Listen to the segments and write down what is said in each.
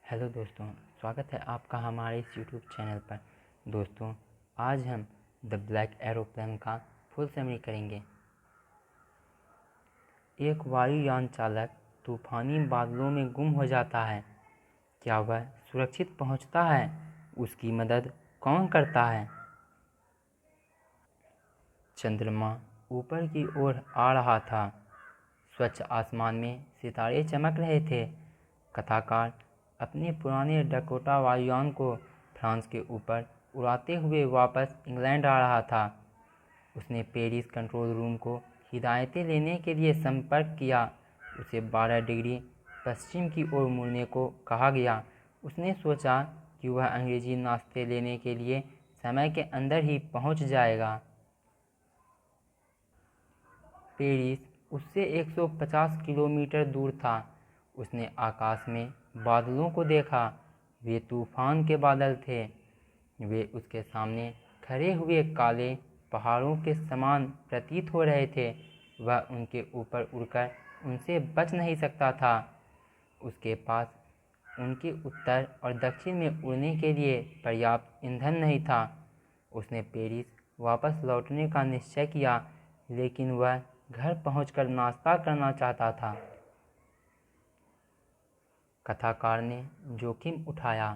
Hello दोस्तों, स्वागत है आपका हमारे इस यूट्यूब चैनल पर। दोस्तों, आज हम द ब्लैक एरोप्लेन का फुल समरी करेंगे। एक वायुयान चालक तूफानी बादलों में गुम हो जाता है। क्या वह सुरक्षित पहुंचता है? उसकी मदद कौन करता है? चंद्रमा ऊपर की ओर आ रहा था। स्वच्छ आसमान में सितारे चमक रहे थे। कथाकार अपने पुराने डकोटा वायुयान को फ्रांस के ऊपर उड़ाते हुए वापस इंग्लैंड आ रहा था। उसने पेरिस कंट्रोल रूम को हिदायतें लेने के लिए संपर्क किया। उसे 12 डिग्री पश्चिम की ओर मुड़ने को कहा गया। उसने सोचा कि वह अंग्रेजी नाश्ते लेने के लिए समय के अंदर ही पहुंच जाएगा। पेरिस उससे 150 किलोमीटर दूर था। उसने आकाश में बादलों को देखा। वे तूफान के बादल थे। वे उसके सामने खड़े हुए काले पहाड़ों के समान प्रतीत हो रहे थे। वह उनके ऊपर उड़कर उनसे बच नहीं सकता था। उसके पास उनके उत्तर और दक्षिण में उड़ने के लिए पर्याप्त ईंधन नहीं था। उसने पेरिस वापस लौटने का निश्चय किया, लेकिन वह घर पहुंचकर नाश्ता करना चाहता था। कथाकार ने जोखिम उठाया।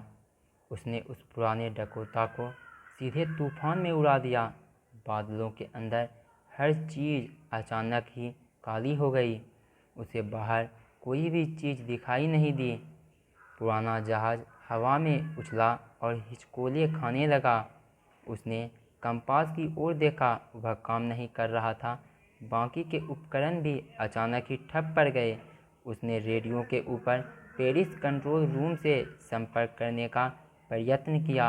उसने उस पुराने डकोटा को सीधे तूफान में उड़ा दिया। बादलों के अंदर हर चीज़ अचानक ही काली हो गई। उसे बाहर कोई भी चीज़ दिखाई नहीं दी। पुराना जहाज़ हवा में उछला और हिचकोले खाने लगा। उसने कंपास की ओर देखा, वह काम नहीं कर रहा था। बाकी के उपकरण भी अचानक ही ठप पड़ गए। उसने रेडियो के ऊपर पेरिस कंट्रोल रूम से संपर्क करने का प्रयत्न किया।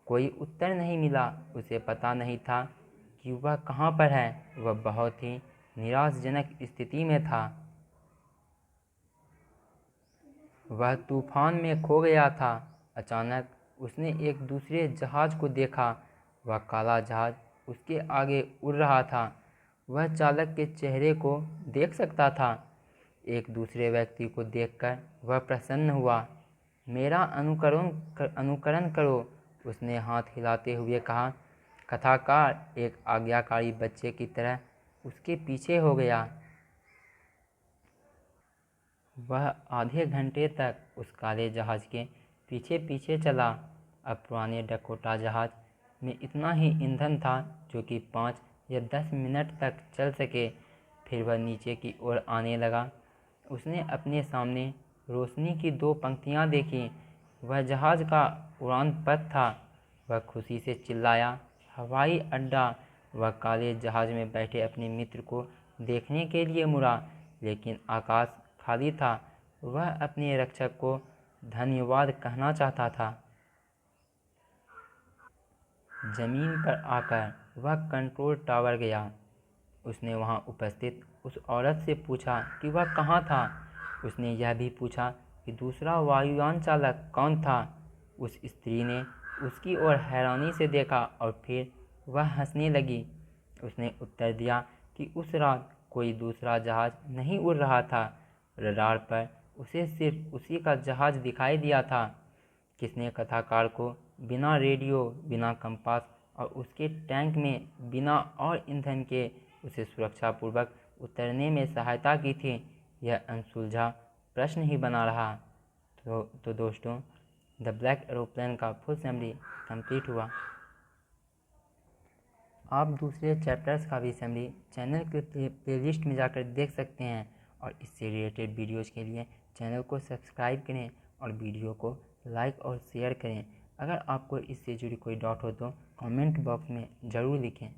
कोई उत्तर नहीं मिला। उसे पता नहीं था कि वह कहाँ पर है। वह बहुत ही निराशाजनक स्थिति में था। वह तूफान में खो गया था। अचानक उसने एक दूसरे जहाज़ को देखा। वह काला जहाज़ उसके आगे उड़ रहा था। वह चालक के चेहरे को देख सकता था। एक दूसरे व्यक्ति को देखकर वह प्रसन्न हुआ। मेरा अनुकरण करो, उसने हाथ हिलाते हुए कहा। कथाकार एक आज्ञाकारी बच्चे की तरह उसके पीछे हो गया। वह आधे घंटे तक उस काले जहाज़ के पीछे पीछे चला। अब पुराने डकोटा जहाज़ में इतना ही ईंधन था जो कि 5 या 10 मिनट तक चल सके। फिर वह नीचे की ओर आने लगा। उसने अपने सामने रोशनी की 2 पंक्तियां देखी। वह जहाज़ का उड़ान पथ था। वह खुशी से चिल्लाया, हवाई अड्डा। वह काले जहाज़ में बैठे अपने मित्र को देखने के लिए मुड़ा, लेकिन आकाश खाली था। वह अपने रक्षक को धन्यवाद कहना चाहता था। जमीन पर आकर वह कंट्रोल टावर गया। उसने वहां उपस्थित उस औरत से पूछा कि वह कहाँ था। उसने यह भी पूछा कि दूसरा वायुयान चालक कौन था। उस स्त्री ने उसकी ओर हैरानी से देखा और फिर वह हंसने लगी। उसने उत्तर दिया कि उस रात कोई दूसरा जहाज़ नहीं उड़ रहा था। रडार पर उसे सिर्फ उसी का जहाज़ दिखाई दिया था। किसने कथाकार को बिना रेडियो, बिना कंपास और उसके टैंक में बिना और ईंधन के उसे सुरक्षापूर्वक उतरने में सहायता की थी? यह अनसुलझा प्रश्न ही बना रहा। तो दोस्तों, द ब्लैक एरोप्लेन का फुल समरी कंप्लीट हुआ। आप दूसरे चैप्टर्स का भी समरी चैनल के प्लेलिस्ट में जाकर देख सकते हैं। और इससे रिलेटेड वीडियोज़ के लिए चैनल को सब्सक्राइब करें और वीडियो को लाइक और शेयर करें। अगर आपको इससे जुड़ी कोई डाउट हो तो कमेंट बॉक्स में ज़रूर लिखें।